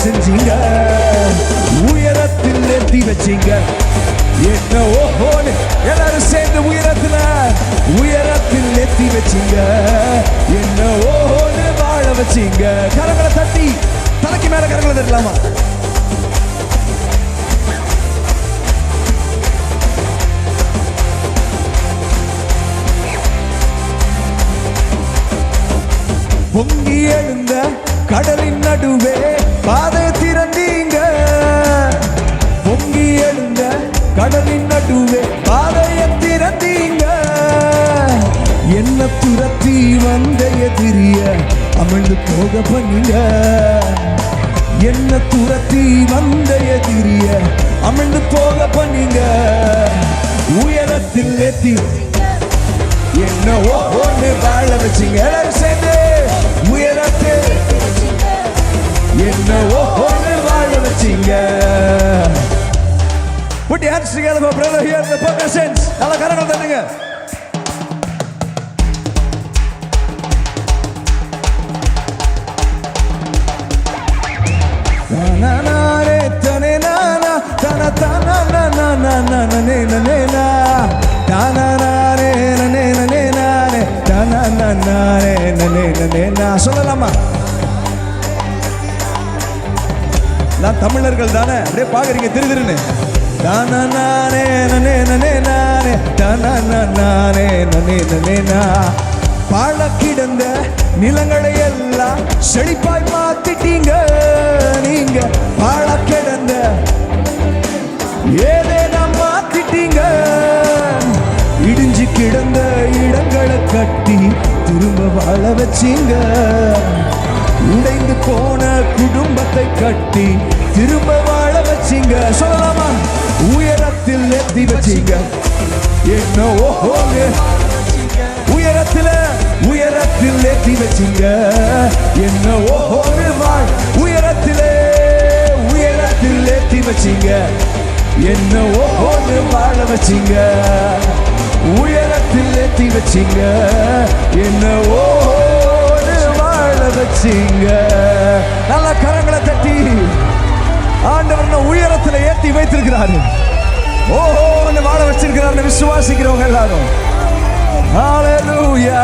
செஞ்சீங்க, உயரத்தில் ஏத்தி வச்சீங்க. என்ன ஓஹோன்னு எல்லாரும் சேர்ந்து உயரத்தில் ஏத்தி வச்சீங்க. என்ன ஓஹோன்னு வாழ வச்சீங்க. கரங்களை தட்டி தலைக்கு மேல கரங்களை தட்டலாமா? பொங்கி எழுந்த கடலின் நடுவே பாதை திறந்தீங்க. பொங்கி எழுந்த கடலின் நடுவே பாதையை திறந்தீங்க. என்ன துரத்தி வந்த எதிரிய அமிழ்ந்து போக பண்ணீங்க. என்ன துரத்தி வந்த எதிரிய அமிழ்ந்து போக பண்ணீங்க. உயரத்தில் ஏத்தி என்ன ஒன்று வாழ வச்சீங்க. எல்லாரும் சேர்ந்து உயரத்தில் என்ன ஒன்று வாழ வச்சீங்க. Put your hands together for brother here in the percussions. நல்லா கரங்கள் தட்டுங்க. na na re tane na na tana tana na na na na na ne na ne na tana na re na ne na ne na ne tana na na re na ne na ne na சொல்லலாமா? நான் தமிழர்கள் தானே, அப்படியே பாக்குறீங்க திருதிருன்னு. தானா நானே நனே நனே நானே தானா நானே நனே நனே நா. பாழ கிடந்த நிலங்களை எல்லாம் செழிப்பாய் மாத்திட்டீங்க. நீங்க பாழ கிடந்த ஏதேனா மாத்திட்டீங்க. இடிஞ்சு கிடந்த இடங்களை கட்டி திரும்ப வாழ வச்சீங்க. உடைந்து போன குடும்பத்தை கட்டி திரும்ப வாழ வச்சீங்க. சொல்லலாமா? உயரத்தில் ஏத்தி வச்சீங்க. என்ன ஓஹோங்க உயரத்தில் ஏத்தி வச்சீங்க. என்ன ஓஹோங்க வாழ் உயரத்தில் ஏத்தி வச்சீங்க. என்ன ஓஹோங்க வாழ வச்சீங்க. உயரத்தில் ஏத்தி வச்சீங்க. என்ன ஓஹோங்க வாழ வச்சீங்க. நல்ல கரங்களை தட்டி ஆண்டவர் உயரத்தில் ஏத்தி வைத்திருக்கிறாரு. ஓஹோன்னு வாழ வச்சிருக்கிறாரு விசுவாசிக்கிறவங்க எல்லாரும். ஹalleluya.